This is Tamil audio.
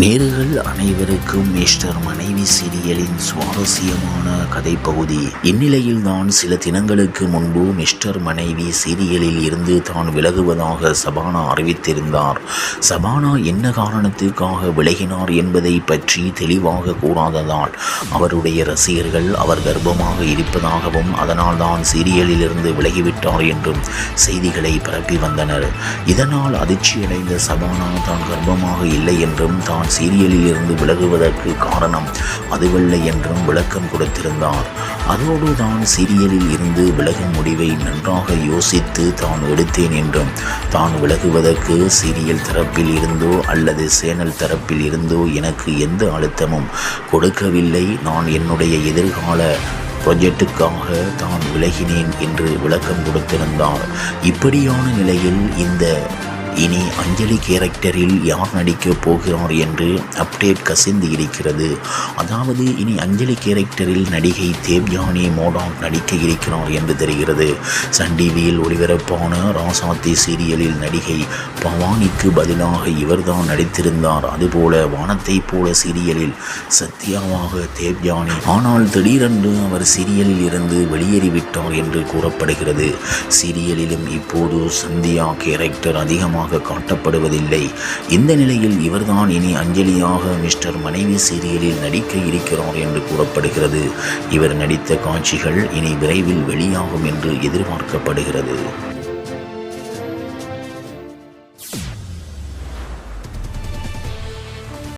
நேயர்கள் அனைவருக்கும் மிஸ்டர் மனைவி சீரியலின் சுவாரஸ்யமான கதைப்பகுதி. இந்நிலையில்தான் சில தினங்களுக்கு முன்பு மிஸ்டர் மனைவி சீரியலில் இருந்து தான் விலகுவதாக சபானா அறிவித்திருந்தார். சபானா என்ன காரணத்துக்காக விலகினார் என்பதை பற்றி தெளிவாக கூறாததால் அவருடைய ரசிகர்கள் அவர் கர்ப்பமாக இருப்பதாகவும் அதனால் தான் சீரியலில் இருந்து விலகிவிட்டார் என்றும் செய்திகளை பரப்பி வந்தனர். இதனால் அதிர்ச்சியடைந்த சபானா தான் கர்ப்பமாக இல்லை என்றும் தான் சீரியலில் இருந்து விலகுவதற்கு காரணம் அதுவல்ல என்றும் விளக்கம் கொடுத்திருந்தார். அதோடு தான் சீரியலில் இருந்து விலகும் முடிவை நன்றாக யோசித்து தான் எடுத்தேன் என்றும் தான் விலகுவதற்கு சீரியல் தரப்பில் இருந்தோ அல்லது சேனல் தரப்பில் இருந்தோ எனக்கு எந்த அழுத்தமும் கொடுக்கவில்லை. நான் என்னுடைய எதிர்கால ப்ரொஜெக்டுக்காக தான் விலகினேன் என்று விளக்கம் கொடுத்திருந்தார். இப்படியான நிலையில் இனி அஞ்சலி கேரக்டரில் யார் நடிக்கப் போகிறார் என்று அப்டேட் கசிந்து இருக்கிறது. அதாவது இனி அஞ்சலி கேரக்டரில் நடிகை தேவ்யானி மோடாக் நடிக்க இருக்கிறார் என்று தெரிகிறது. சன் டிவியில் ஒளிபரப்பான ராசாத்தி சீரியலில் நடிகை பவானிக்கு பதிலாக இவர்தான் நடித்திருந்தார். அதுபோல வானத்தை போல சீரியலில் சத்யாவாக தேவ்யானி, ஆனால் திடீரென்று அவர் சீரியலில் இருந்து வெளியேறிவிட்டார் என்று கூறப்படுகிறது. சீரியலிலும் இப்போது சந்தியா கேரக்டர் அதிகமாக காட்டப்படுவதில்லை. இந்த நிலையில் இவர்தான் இனி அஞ்சலியாக மிஸ்டர் மனைவி சீரியலில் நடிக்க இருக்கிறார் என்று கூறப்படுகிறது. இவர் நடித்த காட்சிகள் இனி விரைவில் வெளியாகும் என்று எதிர்பார்க்கப்படுகிறது.